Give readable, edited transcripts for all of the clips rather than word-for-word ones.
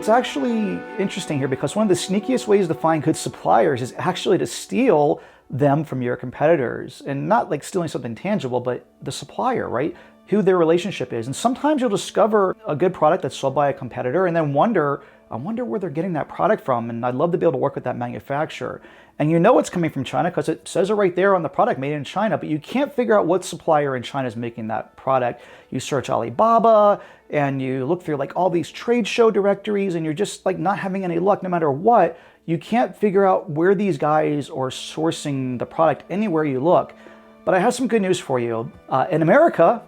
it's actually interesting here because one of the sneakiest ways to find good suppliers is actually to steal them from your competitors, and not like stealing something tangible, but the supplier, right? Who their relationship is. And sometimes you'll discover a good product that's sold by a competitor and then I wonder where they're getting that product from, and I'd love to be able to work with that manufacturer. And you know it's coming from China because it says it right there on the product, made in China, but you can't figure out what supplier in China is making that product. You search Alibaba and you look through like all these trade show directories and you're just like not having any luck no matter what. You can't figure out where these guys are sourcing the product anywhere you look. But I have some good news for you. In America,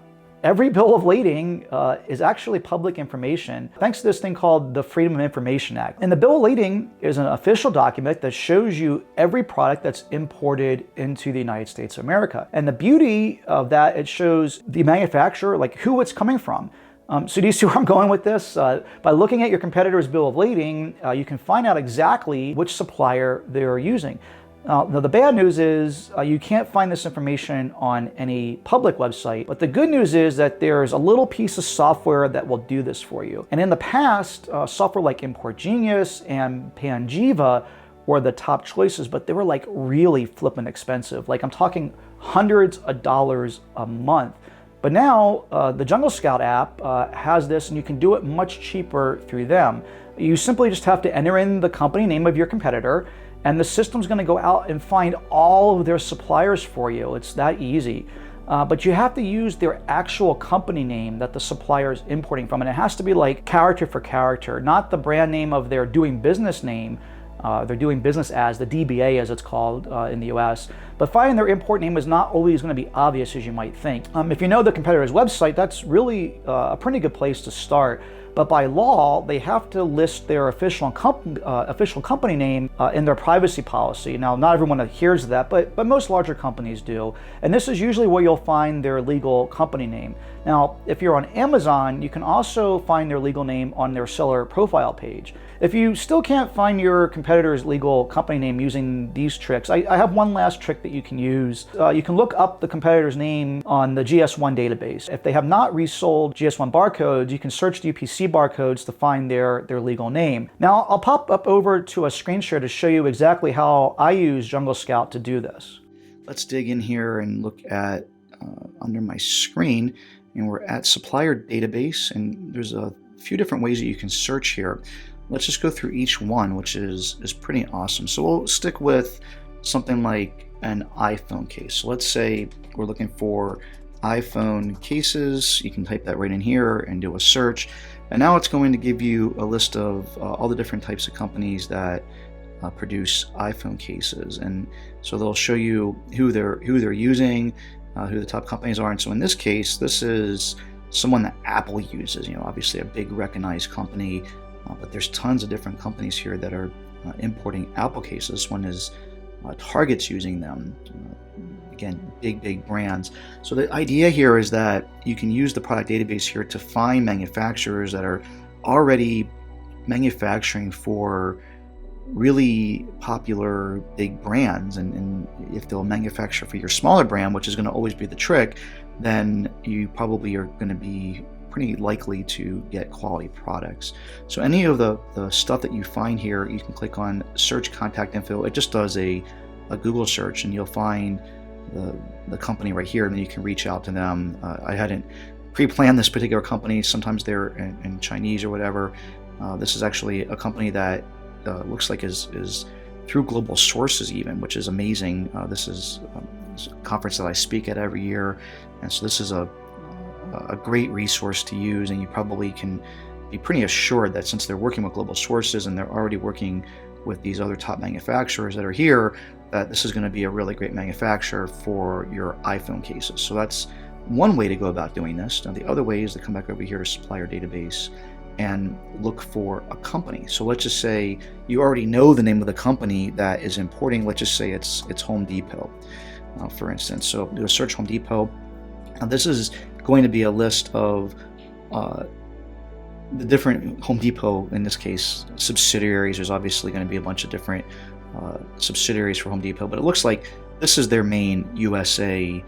every bill of lading is actually public information thanks to this thing called the Freedom of Information Act. And the bill of lading is an official document that shows you every product that's imported into the United States of America. And the beauty of that, it shows the manufacturer, like who it's coming from. So do you see where I'm going with this? By looking at your competitor's bill of lading, you can find out exactly which supplier they're using. Now, the bad news is you can't find this information on any public website, but the good news is that there's a little piece of software that will do this for you. And in the past, software like Import Genius and Panjiva were the top choices, but they were like really flippin' expensive. Like I'm talking hundreds of dollars a month. But now the Jungle Scout app has this, and you can do it much cheaper through them. You simply just have to enter in the company name of your competitor, and the system's going to go out and find all of their suppliers for you. It's that easy. But you have to use their actual company name that the supplier is importing from, and it has to be like character for character, not the brand name of their doing business name. They're doing business as, the DBA as it's called in the US. But finding their import name is not always going to be obvious as you might think. If you know the competitor's website, that's really a pretty good place to start. But by law, they have to list their official company name in their privacy policy. Now, not everyone adheres to that, but most larger companies do. And this is usually where you'll find their legal company name. Now, if you're on Amazon, you can also find their legal name on their seller profile page. If you still can't find your competitor's legal company name using these tricks, I have one last trick that you can use. You can look up the competitor's name on the GS1 database. If they have not resold GS1 barcodes, you can search the UPC barcodes to find their legal name. Now, I'll pop up over to a screen share to show you exactly how I use Jungle Scout to do this. Let's dig in here and look at under my screen, and we're at supplier database, and there's a few different ways that you can search here. Let's just go through each one, which is pretty awesome. So we'll stick with something like an iPhone case. So let's say we're looking for iPhone cases. You can type that right in here and do a search. And now it's going to give you a list of all the different types of companies that produce iPhone cases. And so they'll show you who they're using, who the top companies are. And so in this case, this is someone that Apple uses, obviously a big recognized company. But there's tons of different companies here that are importing Apple cases. This one is Target's using them. Again, big brands. So the idea here is that you can use the product database here to find manufacturers that are already manufacturing for really popular big brands. And if they'll manufacture for your smaller brand, which is going to always be the trick, then you probably are going to be pretty likely to get quality products. So any of the stuff that you find here, you can click on search contact info. It just does a Google search and you'll find the company right here, and then you can reach out to them. I hadn't pre-planned this particular company. Sometimes they're in Chinese or whatever. This is actually a company that looks like is through Global Sources even, which is amazing. This is a conference that I speak at every year, and so this is a great resource to use, and you probably can be pretty assured that since they're working with Global Sources and they're already working with these other top manufacturers that are here, that this is going to be a really great manufacturer for your iPhone cases. So that's one way to go about doing this. Now the other way is to come back over here to supplier database and look for a company. So let's just say you already know the name of the company that is importing. Let's just say it's Home Depot, for instance. So do a search Home Depot. Now this is going to be a list of the different Home Depot, in this case, subsidiaries. There's obviously going to be a bunch of different subsidiaries for Home Depot, but it looks like this is their main USA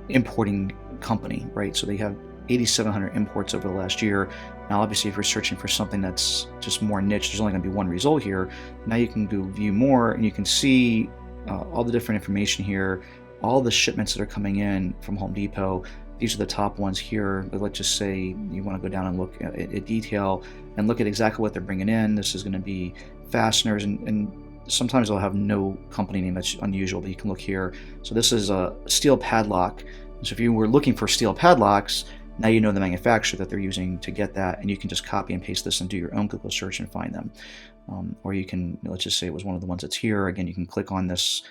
importing company, right? So they have 8,700 imports over the last year. Now, obviously, if you're searching for something that's just more niche, there's only going to be one result here. Now you can go view more, and you can see all the different information here, all the shipments that are coming in from Home Depot. These are the top ones here, but let's just say you want to go down and look at detail and look at exactly what they're bringing in. This is going to be fasteners, and sometimes they'll have no company name. That's unusual, but you can look here. So this is a steel padlock. So if you were looking for steel padlocks, now you know the manufacturer that they're using to get that, and you can just copy and paste this and do your own Google search and find them. Or you can, let's just say it was one of the ones that's here. Again, you can click on this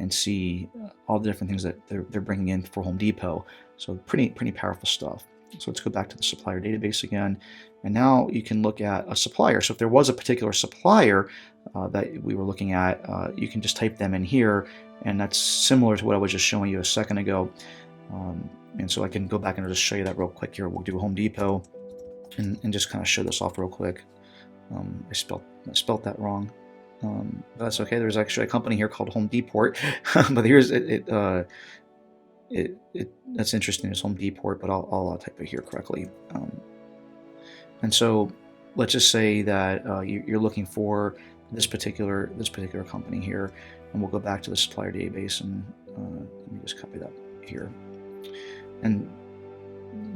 and see all the different things that they're bringing in for Home Depot. So pretty powerful stuff. So let's go back to the supplier database again. And now you can look at a supplier. So if there was a particular supplier that we were looking at, you can just type them in here. And that's similar to what I was just showing you a second ago. And so I can go back and just show you that real quick here. We'll do Home Depot and just kind of show this off real quick. I spelt that wrong. But that's okay. There's actually a company here called Home Depot, but here's that's interesting. It's Home Depot, but I'll type it here correctly. And so let's just say that you're looking for this particular company here, and we'll go back to the supplier database and let me just copy that here. And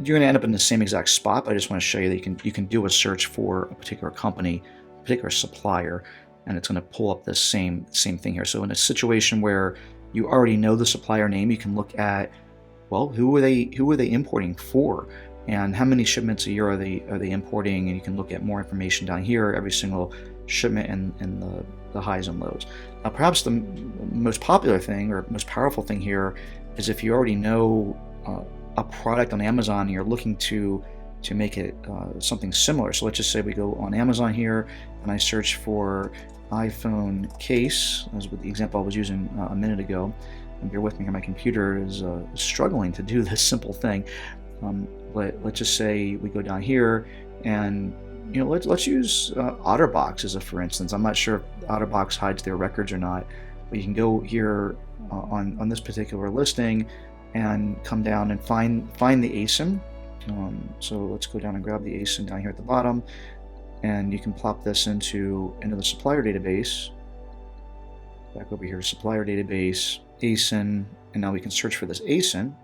you're going to end up in the same exact spot, but I just want to show you that you can do a search for a particular company, a particular supplier, and it's going to pull up this same thing here. So in a situation where you already know the supplier name, you can look at, well, who are they importing for, and how many shipments a year are they importing, and you can look at more information down here, every single shipment and the highs and lows. Now, perhaps the most popular thing or most powerful thing here is if you already know a product on Amazon and you're looking to make it something similar. So let's just say we go on Amazon here and I search for iPhone case, as with the example I was using a minute ago. And bear with me here, my computer is struggling to do this simple thing. But let's just say we go down here and let's use OtterBox as a for instance. I'm not sure if OtterBox hides their records or not, but you can go here on this particular listing and come down and find the ASIN. So let's go down and grab the ASIN down here at the bottom, and you can plop this into the supplier database. Back over here, supplier database, ASIN, and now we can search for this ASIN.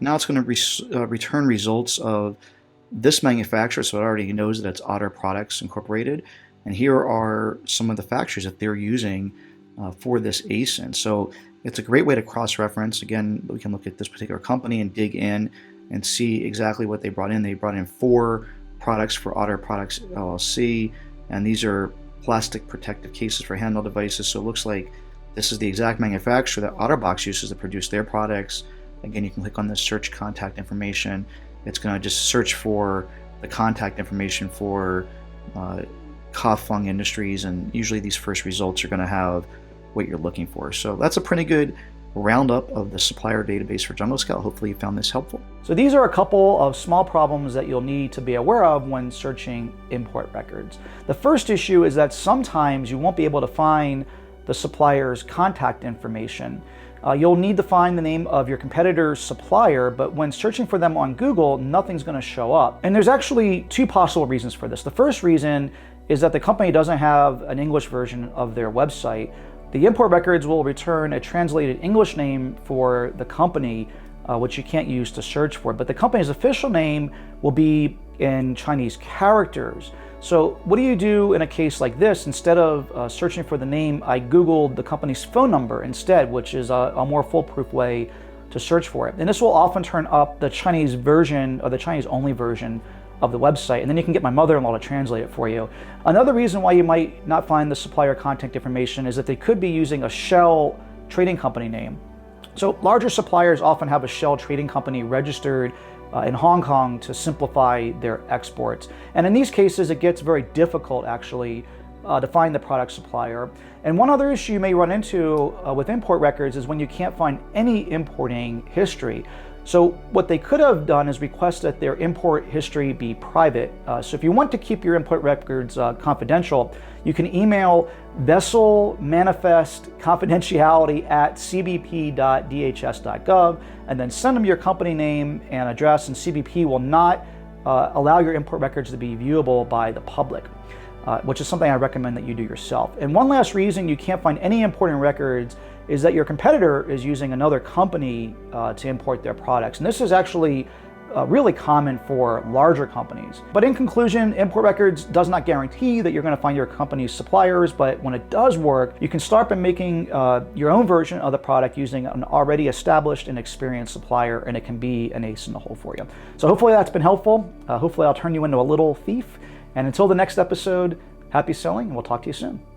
Now it's going to return results of this manufacturer, so it already knows that it's Otter Products Incorporated. And here are some of the factories that they're using for this ASIN. So it's a great way to cross-reference. Again, we can look at this particular company and dig in and see exactly what they brought in. They brought in 4 products for Otter Products LLC, and these are plastic protective cases for handheld devices. So it looks like this is the exact manufacturer that OtterBox uses to produce their products. Again, you can click on this search contact information. It's going to just search for the contact information for Kafeng Industries, and usually these first results are going to have what you're looking for. So that's a pretty good roundup of the supplier database for Jungle Scout. Hopefully you found this helpful. So these are a couple of small problems that you'll need to be aware of when searching import records. The first issue is that sometimes you won't be able to find the supplier's contact information. You'll need to find the name of your competitor's supplier, but when searching for them on Google, nothing's going to show up. And there's actually 2 possible reasons for this. The first reason is that the company doesn't have an English version of their website. The import records will return a translated English name for the company, which you can't use to search for, but the company's official name will be in Chinese characters. So what do you do in a case like this? Instead of searching for the name, I Googled the company's phone number instead, which is a more foolproof way to search for it. And this will often turn up the Chinese version or the Chinese only version of the website, and then you can get my mother-in-law to translate it for you. Another reason why you might not find the supplier contact information is that they could be using a shell trading company name. So larger suppliers often have a shell trading company registered in Hong Kong to simplify their exports. And in these cases, it gets very difficult actually to find the product supplier. And one other issue you may run into with import records is when you can't find any importing history. So what they could have done is request that their import history be private. So if you want to keep your import records confidential, you can email vessel manifest confidentiality at cbp.dhs.gov and then send them your company name and address, and CBP will not allow your import records to be viewable by the public, which is something I recommend that you do yourself. And one last reason you can't find any important records is that your competitor is using another company to import their products. And this is actually really common for larger companies. But in conclusion, import records does not guarantee that you're going to find your company's suppliers, but when it does work, you can start by making your own version of the product using an already established and experienced supplier, and it can be an ace in the hole for you. So hopefully that's been helpful. Hopefully I'll turn you into a little thief. And until the next episode, happy selling, and we'll talk to you soon.